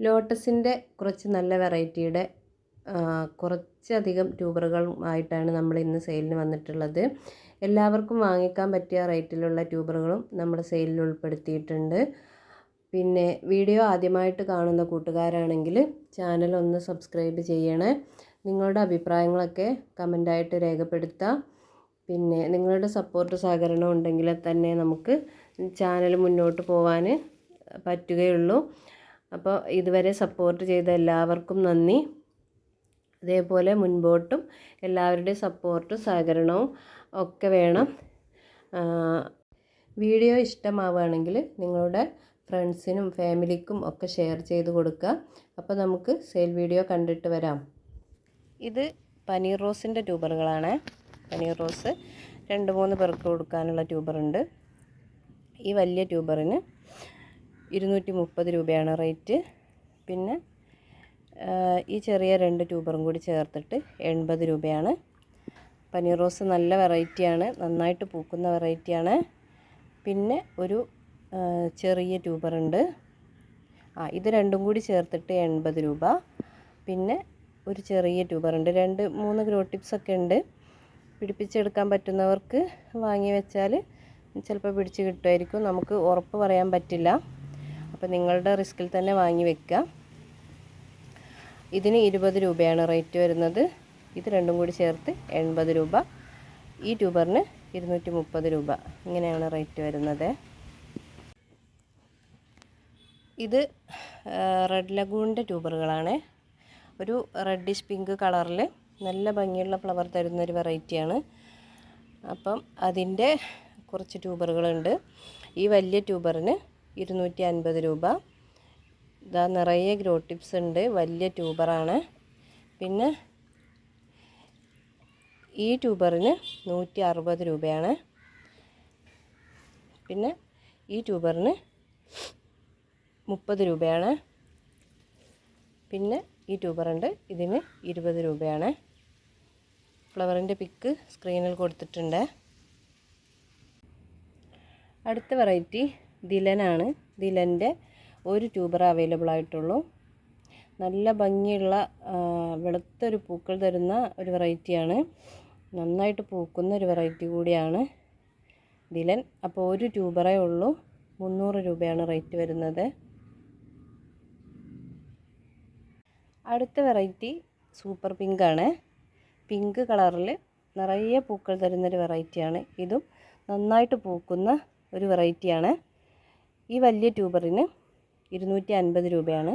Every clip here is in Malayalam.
ലോട്ടസിൻ്റെ കുറച്ച് നല്ല വെറൈറ്റിയുടെ കുറച്ചധികം ട്യൂബറുകളുമായിട്ടാണ് നമ്മൾ ഇന്ന് സെയിലിന് വന്നിട്ടുള്ളത്. എല്ലാവർക്കും വാങ്ങിക്കാൻ പറ്റിയ റേറ്റിലുള്ള ട്യൂബറുകളും നമ്മുടെ സെയിലിൽ ഉൾപ്പെടുത്തിയിട്ടുണ്ട്. പിന്നെ വീഡിയോ ആദ്യമായിട്ട് കാണുന്ന കൂട്ടുകാരാണെങ്കിൽ ചാനൽ ഒന്ന് സബ്സ്ക്രൈബ് ചെയ്യണേ. നിങ്ങളുടെ അഭിപ്രായങ്ങളൊക്കെ കമൻ്റായിട്ട് രേഖപ്പെടുത്താം. പിന്നെ നിങ്ങളുടെ സപ്പോർട്ട് സഹകരണം ഉണ്ടെങ്കിൽ തന്നെ നമുക്ക് ചാനൽ മുന്നോട്ട് പോകാൻ പറ്റുകയുള്ളൂ. അപ്പോൾ ഇതുവരെ സപ്പോർട്ട് ചെയ്ത എല്ലാവർക്കും നന്ദി. അതേപോലെ മുൻപോട്ടും എല്ലാവരുടെയും സപ്പോർട്ടും സഹകരണവും ഒക്കെ വേണം. വീഡിയോ ഇഷ്ടമാവുകയാണെങ്കിൽ നിങ്ങളുടെ ഫ്രണ്ട്സിനും ഫാമിലിക്കും ഒക്കെ ഷെയർ ചെയ്ത് കൊടുക്കുക. അപ്പോൾ നമുക്ക് സെയിൽ വീഡിയോ കണ്ടിട്ട് വരാം. ഇത് പനീർ റോസിൻ്റെ ട്യൂബറുകളാണ്. പനീർ റോസ് 2-3 പേർക്ക് കൊടുക്കാനുള്ള ട്യൂബറുണ്ട്. ഈ വലിയ ട്യൂബറിന് 230 രൂപയാണ് റേറ്റ്. പിന്നെ ഈ ചെറിയ 2 ട്യൂബറും കൂടി ചേർത്തിട്ട് 80 രൂപയാണ്. പനീർ റോസ് നല്ല വെറൈറ്റിയാണ്, നന്നായിട്ട് പൂക്കുന്ന വെറൈറ്റിയാണ്. പിന്നെ ഒരു ചെറിയ ട്യൂബറുണ്ട്, ഇത് രണ്ടും കൂടി ചേർത്തിട്ട് 80 രൂപ. പിന്നെ ഒരു ചെറിയ ട്യൂബറുണ്ട്, 2-3 ഗ്രോ ടിപ്സൊക്കെ ഉണ്ട്. പിടിപ്പിച്ചെടുക്കാൻ പറ്റുന്നവർക്ക് വാങ്ങി വെച്ചാൽ ചിലപ്പോൾ പിടിച്ച് കിട്ടുമായിരിക്കും, നമുക്ക് ഉറപ്പ് പറയാൻ പറ്റില്ല. അപ്പോൾ നിങ്ങളുടെ റിസ്കിൽ തന്നെ വാങ്ങി വെക്കുക. ഇതിന് 20 രൂപയാണ് റേറ്റ് വരുന്നത്. ഇത് രണ്ടും കൂടി ചേർത്ത് 80 രൂപ. ഈ ട്യൂബറിന് 230 രൂപ. ഇങ്ങനെയാണ് റേറ്റ് വരുന്നത്. ഇത് റെഡ് ലഗൂണിൻ്റെ ട്യൂബറുകളാണ്. ഒരു റെഡിഷ് പിങ്ക് കളറിൽ നല്ല ഭംഗിയുള്ള ഫ്ലവർ തരുന്നൊരു വെറൈറ്റിയാണ്. അപ്പം അതിൻ്റെ കുറച്ച് ട്യൂബറുകളുണ്ട്. ഈ വലിയ ട്യൂബറിന് 250 രൂപ. ഇതാ നിറയെ ഗ്രോ ടിപ്സ് ഉണ്ട്, വലിയ ട്യൂബറാണ്. പിന്നെ ഈ ട്യൂബറിന് 160 രൂപയാണ്. പിന്നെ ഈ ട്യൂബറിന് 30 രൂപയാണ്. പിന്നെ ഈ ട്യൂബറുണ്ട്, ഇതിന് 20 രൂപയാണ്. ഫ്ലവറിൻ്റെ പിക്ക് സ്ക്രീനിൽ കൊടുത്തിട്ടുണ്ട്. അടുത്ത വെറൈറ്റി ദിലനാണ്. ദിലൻ്റെ ഒരു ട്യൂബർ അവൈലബിൾ ആയിട്ടുള്ളൂ. നല്ല ഭംഗിയുള്ള വെളുത്തൊരു പൂക്കൾ തരുന്ന ഒരു വെറൈറ്റിയാണ്. നന്നായിട്ട് പൂക്കുന്ന ഒരു വെറൈറ്റി കൂടിയാണ് ദിലൻ. അപ്പോൾ ഒരു ട്യൂബറേ ഉള്ളൂ, 300 രൂപയാണ് റേറ്റ് വരുന്നത്. അടുത്ത വെറൈറ്റി സൂപ്പർ പിങ്കാണ്. പിങ്ക് കളറിൽ നിറയെ പൂക്കൾ തരുന്നൊരു വെറൈറ്റിയാണ്. ഇതും നന്നായിട്ട് പൂക്കുന്ന ഒരു വെറൈറ്റിയാണ്. ഈ വലിയ ട്യൂബറിന് 250 രൂപയാണ്.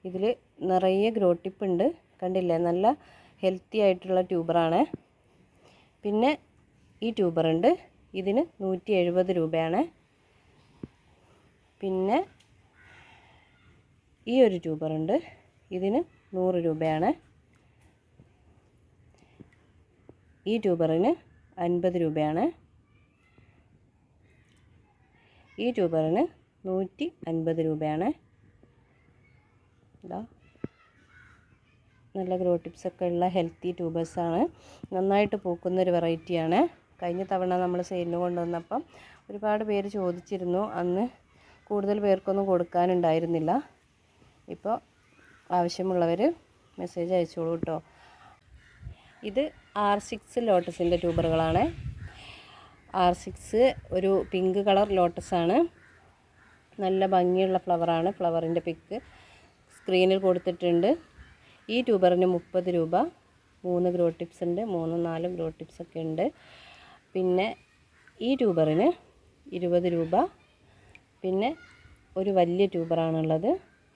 ഇതിൽ നിറയെ ഗ്രോ ടിപ്പ് ഉണ്ട്, കണ്ടില്ലേ, നല്ല ഹെൽത്തി ആയിട്ടുള്ള ട്യൂബറാണ്. പിന്നെ ഈ ട്യൂബറുണ്ട്, ഇതിന് 170 രൂപയാണ്. പിന്നെ ഈ ഒരു ട്യൂബറുണ്ട്, ഇതിന് 100 രൂപയാണ്. ഈ ട്യൂബറിന് 50 രൂപയാണ്. ഈ ട്യൂബറിന് 150 രൂപയാണ്. ഇതാ നല്ല ഗ്രോ ടിപ്സൊക്കെ ഉള്ള ഹെൽത്തി ട്യൂബേഴ്സാണ്. നന്നായിട്ട് പൂക്കുന്നൊരു വെറൈറ്റിയാണ്. കഴിഞ്ഞ തവണ നമ്മൾ സെയിലിന് കൊണ്ടുവന്നപ്പം ഒരുപാട് പേര് ചോദിച്ചിരുന്നു. അന്ന് കൂടുതൽ പേർക്കൊന്നും കൊടുക്കാനുണ്ടായിരുന്നില്ല. ഇപ്പോൾ ആവശ്യമുള്ളവർ മെസ്സേജ് അയച്ചോളൂ കേട്ടോ. ഇത് R6 ലോട്ടസിൻ്റെ ട്യൂബറുകളാണ്. R6 ഒരു പിങ്ക് കളർ ലോട്ടസാണ്. നല്ല ഭംഗിയുള്ള ഫ്ലവറാണ്. ഫ്ലവറിൻ്റെ പിക്ക് സ്ക്രീനിൽ കൊടുത്തിട്ടുണ്ട്. ഈ ട്യൂബറിന് 30 രൂപ. 3 ഗ്രോ ടിപ്സ് ഉണ്ട്, 3-4 ഗ്രോ ടിപ്സൊക്കെ ഉണ്ട്. പിന്നെ ഈ ട്യൂബറിന് 20 രൂപ. പിന്നെ ഒരു വലിയ ട്യൂബറാണുള്ളത്.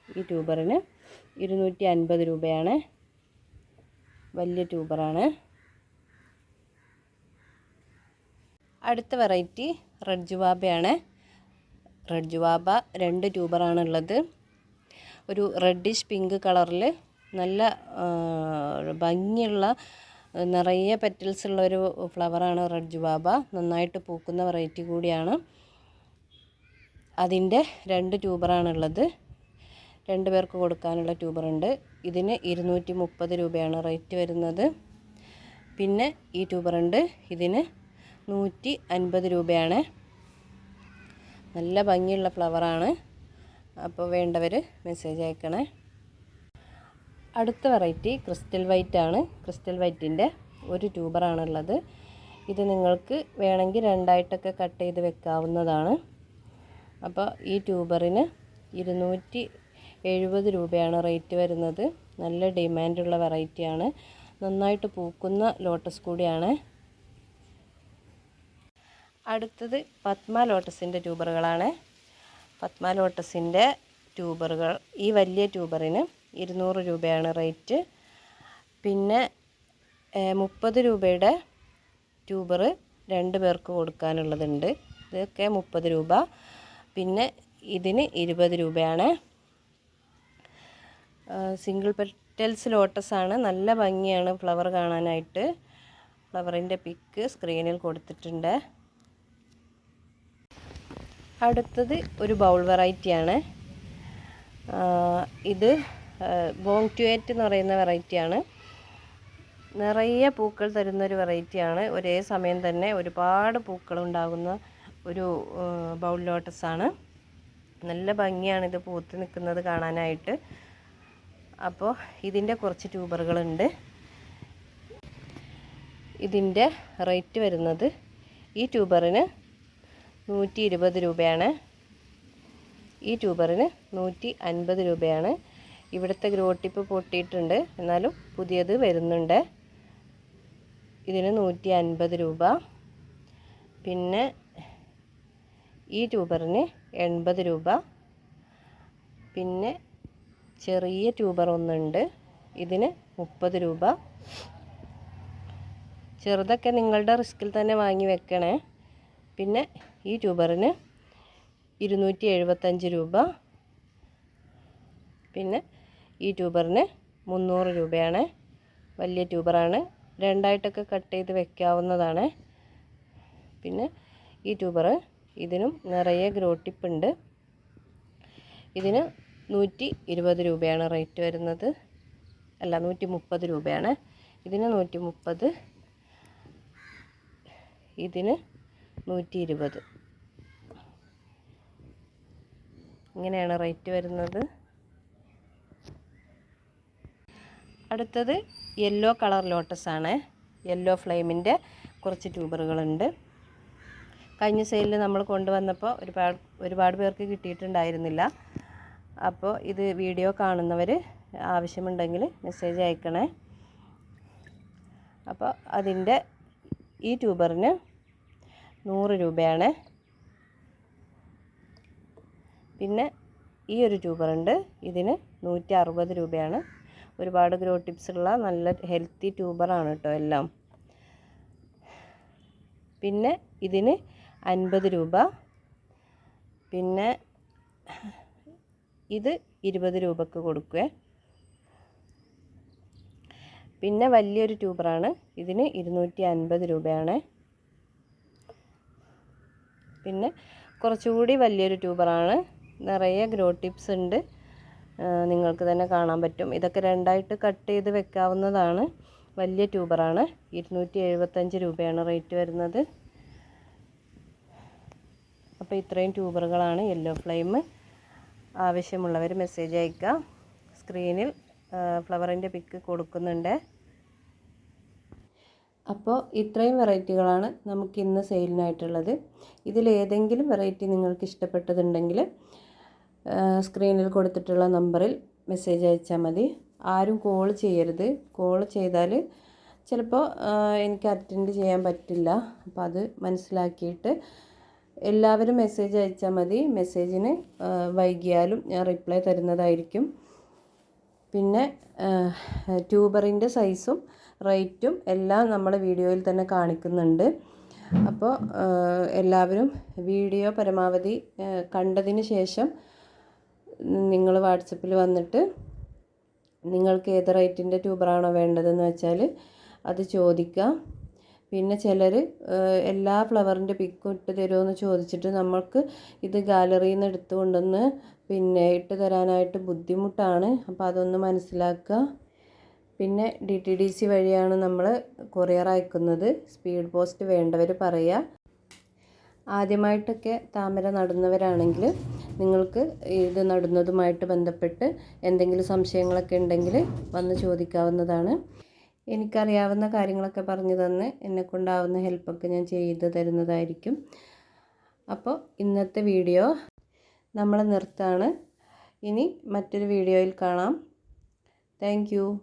ഈ ട്യൂബറിന് 250 രൂപയാണ്. വലിയ ട്യൂബറാണ്. അടുത്ത വെറൈറ്റി റെഡ് ജുവാബയാണ്. റെഡ് ജുവാബ 2 ട്യൂബറാണുള്ളത്. ഒരു റെഡിഷ് പിങ്ക് കളറിൽ നല്ല ഭംഗിയുള്ള നിറയെ പെറ്റൽസ് ഉള്ളൊരു ഫ്ലവറാണ് റെഡ് ജുവാബ. നന്നായിട്ട് പൂക്കുന്ന വെറൈറ്റി കൂടിയാണ്. അതിൻ്റെ 2 ട്യൂബറാണുള്ളത്. 2 പേർക്ക് കൊടുക്കാനുള്ള ട്യൂബറുണ്ട്. ഇതിന് 230 രൂപയാണ് റേറ്റ് വരുന്നത്. പിന്നെ ഈ ട്യൂബറുണ്ട്, ഇതിന് 150 രൂപയാണ്. നല്ല ഭംഗിയുള്ള ഫ്ലവറാണ്. അപ്പോൾ വേണ്ടവർ മെസ്സേജ് അയക്കണേ. അടുത്ത വെറൈറ്റി ക്രിസ്റ്റൽ വൈറ്റ് ആണ്. ക്രിസ്റ്റൽ വൈറ്റിൻ്റെ ഒരു ട്യൂബറാണുള്ളത്. ഇത് നിങ്ങൾക്ക് വേണമെങ്കിൽ രണ്ടായിട്ടൊക്കെ കട്ട് ചെയ്ത് വെക്കാവുന്നതാണ്. അപ്പോൾ ഈ ട്യൂബറിന് 270 രൂപയാണ് റേറ്റ് വരുന്നത്. നല്ല ഡിമാൻഡുള്ള വെറൈറ്റിയാണ്. നന്നായിട്ട് പൂക്കുന്ന ലോട്ടസ് കൂടിയാണ്. അടുത്തത് പത്മ ലോട്ടസിൻ്റെ ട്യൂബറുകളാണ്. പത്മ ലോട്ടസിൻ്റെ ട്യൂബറുകൾ ഈ വലിയ ട്യൂബറിന് 200 രൂപയാണ് റേറ്റ്. പിന്നെ 30 രൂപയുടെ ട്യൂബർ 2 പേർക്ക് കൊടുക്കാനുള്ളതുണ്ട്. ഇതൊക്കെ 30 രൂപ. പിന്നെ ഇതിന് 20 രൂപയാണ്. സിംഗിൾ പെറ്റൽസ് ലോട്ടസാണ്. നല്ല ഭംഗിയാണ് ഫ്ലവർ കാണാനായിട്ട്. ഫ്ലവറിൻ്റെ പിക്ക് സ്ക്രീനിൽ കൊടുത്തിട്ടുണ്ട്. അടുത്തത് ഒരു ബൗൾ വെറൈറ്റിയാണ്. ഇത് ബോങ്ക്റ്റുവേറ്റ് എന്ന് പറയുന്ന വെറൈറ്റിയാണ്. നിറയെ പൂക്കൾ തരുന്നൊരു വെറൈറ്റിയാണ്. ഒരേ സമയം തന്നെ ഒരുപാട് പൂക്കൾ ഉണ്ടാകുന്ന ഒരു ബൗൾ ലോട്ടസാണ്. നല്ല ഭംഗിയാണ് ഇത് പൂത്ത് നിൽക്കുന്നത് കാണാനായിട്ട്. അപ്പോൾ ഇതിൻ്റെ കുറച്ച് ട്യൂബറുകളുണ്ട്. ഇതിൻ്റെ റേറ്റ് വരുന്നത് ഈ ട്യൂബറിന് 120 രൂപയാണ്. ഈ ട്യൂബറിന് 150 രൂപയാണ്. ഇവിടുത്തെ ഗ്രോ ടിപ്പ് പൊട്ടിയിട്ടുണ്ട്, എന്നാലും പുതിയത് വരുന്നുണ്ട്. ഇതിന് 150 രൂപ. പിന്നെ ഈ ട്യൂബറിന് 80 രൂപ. പിന്നെ ചെറിയ ട്യൂബർ ഒന്നുണ്ട്, ഇതിന് 30 രൂപ. ചെറുതൊക്കെ നിങ്ങളുടെ റിസ്കിൽ തന്നെ വാങ്ങി വെക്കണേ. പിന്നെ ഈ ട്യൂബറിന് 275 രൂപ. പിന്നെ ഈ ട്യൂബറിന് 300 രൂപയാണ്. വലിയ ട്യൂബറാണ്. രണ്ടായിട്ടൊക്കെ കട്ട് ചെയ്ത് വെക്കാവുന്നതാണ്. പിന്നെ ഈ ട്യൂബർ ഇതിനും നിറയെ ഗ്രോ ടിപ്പ് ഉണ്ട്. ഇതിന് 120 രൂപയാണ് റേറ്റ് വരുന്നത്. അല്ല, 130 രൂപയാണ്. ഇതിന് 130, ഇതിന് 120. ഇങ്ങനെയാണ് റേറ്റ് വരുന്നത്. അടുത്തത് യെല്ലോ കളർ ലോട്ടസ് ആണ്. യെല്ലോ ഫ്ലെയിമിൻ്റെ കുറച്ച് ട്യൂബറുകളുണ്ട്. കഴിഞ്ഞ സെയിലിൽ നമ്മൾ കൊണ്ടുവന്നപ്പോൾ ഒരുപാട് പേർക്ക് കിട്ടിയിട്ടുണ്ടായിരുന്നില്ല. അപ്പോൾ ഇത് വീഡിയോ കാണുന്നവർ ആവശ്യമുണ്ടെങ്കിൽ മെസ്സേജ് അയക്കണേ. അപ്പോൾ അതിൻ്റെ ഈ ട്യൂബറിന് 100 രൂപയാണ്. പിന്നെ ഈ ഒരു ട്യൂബറുണ്ട്, ഇതിന് 160 രൂപയാണ്. ഒരുപാട് ഗ്രോ ടിപ്സ് ഉള്ള നല്ല ഹെൽത്തി ട്യൂബറാണ് കേട്ടോ എല്ലാം. പിന്നെ ഇതിന് 50 രൂപ. പിന്നെ ഇത് 20 രൂപക്ക് കൊടുക്കുക. പിന്നെ വലിയൊരു ട്യൂബറാണ്, ഇതിന് 250 രൂപയാണ്. പിന്നെ കുറച്ചുകൂടി വലിയൊരു ട്യൂബറാണ്, നിറയെ ഗ്രോ ടിപ്സ് ഉണ്ട്, നിങ്ങൾക്ക് തന്നെ കാണാൻ പറ്റും. ഇതൊക്കെ രണ്ടായിട്ട് കട്ട് ചെയ്ത് വെക്കാവുന്നതാണ്. വലിയ ട്യൂബറാണ്. 275 രൂപയാണ് റേറ്റ് വരുന്നത്. അപ്പോൾ ഇത്രയും ട്യൂബറുകളാണ് യെല്ലോ ഫ്ലെയിം. ആവശ്യമുള്ളവർ മെസ്സേജ് അയക്കുക. സ്ക്രീനിൽ ഫ്ലവറിൻ്റെ പിക്ക് കൊടുക്കുന്നുണ്ട്. അപ്പോൾ ഇത്രയും വെറൈറ്റികളാണ് നമുക്കിന്ന് സെയിലിനായിട്ടുള്ളത്. ഇതിലേതെങ്കിലും വെറൈറ്റി നിങ്ങൾക്ക് ഇഷ്ടപ്പെട്ടതുണ്ടെങ്കിൽ സ്ക്രീനിൽ കൊടുത്തിട്ടുള്ള നമ്പറിൽ മെസ്സേജ് അയച്ചാൽ മതി. ആരും കോൾ ചെയ്യരുത്. കോൾ ചെയ്താൽ ചിലപ്പോൾ എനിക്ക് അറ്റൻഡ് ചെയ്യാൻ പറ്റില്ല. അപ്പോൾ അത് മനസ്സിലാക്കിയിട്ട് എല്ലാവരും മെസ്സേജ് അയച്ചാൽ മതി. മെസ്സേജിന് വൈകിയാലും ഞാൻ റിപ്ലൈ തരുന്നതായിരിക്കും. പിന്നെ ട്യൂബറിൻ്റെ സൈസും റേറ്റും എല്ലാം നമ്മൾ വീഡിയോയിൽ തന്നെ കാണിക്കുന്നുണ്ട്. അപ്പോൾ എല്ലാവരും വീഡിയോ പരമാവധി കണ്ടതിന് ശേഷം നിങ്ങൾ വാട്സപ്പിൽ വന്നിട്ട് നിങ്ങൾക്ക് ഏത് റേറ്റിൻ്റെ ട്യൂബറാണോ വേണ്ടതെന്ന് വെച്ചാൽ അത് ചോദിക്കുക. പിന്നെ ചിലർ എല്ലാ ഫ്ലവറിൻ്റെ പിക്കും ഇട്ട് തരുമോ ചോദിച്ചിട്ട് നമ്മൾക്ക് ഇത് ഗാലറിയിൽ നിന്ന് എടുത്തു കൊണ്ടുവന്ന് പിന്നെ ഇട്ട് തരാനായിട്ട് ബുദ്ധിമുട്ടാണ്. അപ്പോൾ അതൊന്ന് മനസ്സിലാക്കുക. പിന്നെ DTDC വഴിയാണ് നമ്മൾ കൊറിയർ അയക്കുന്നത്. സ്പീഡ് പോസ്റ്റ് വേണ്ടവർ പറയുക. ആദ്യമായിട്ടൊക്കെ താമര നടുന്നവരാണെങ്കിൽ നിങ്ങൾക്ക് ഇത് നടുന്നതുമായിട്ട് ബന്ധപ്പെട്ട് എന്തെങ്കിലും സംശയങ്ങളൊക്കെ ഉണ്ടെങ്കിൽ വന്ന് ചോദിക്കാവുന്നതാണ്. എനിക്കറിയാവുന്ന കാര്യങ്ങളൊക്കെ പറഞ്ഞു തന്ന് എന്നെക്കൊണ്ടാവുന്ന ഹെൽപ്പൊക്കെ ഞാൻ ചെയ്ത് തരുന്നതായിരിക്കും. അപ്പോൾ ഇന്നത്തെ വീഡിയോ നമ്മൾ നിർത്താണ്. ഇനി മറ്റൊരു വീഡിയോയിൽ കാണാം. Thank you.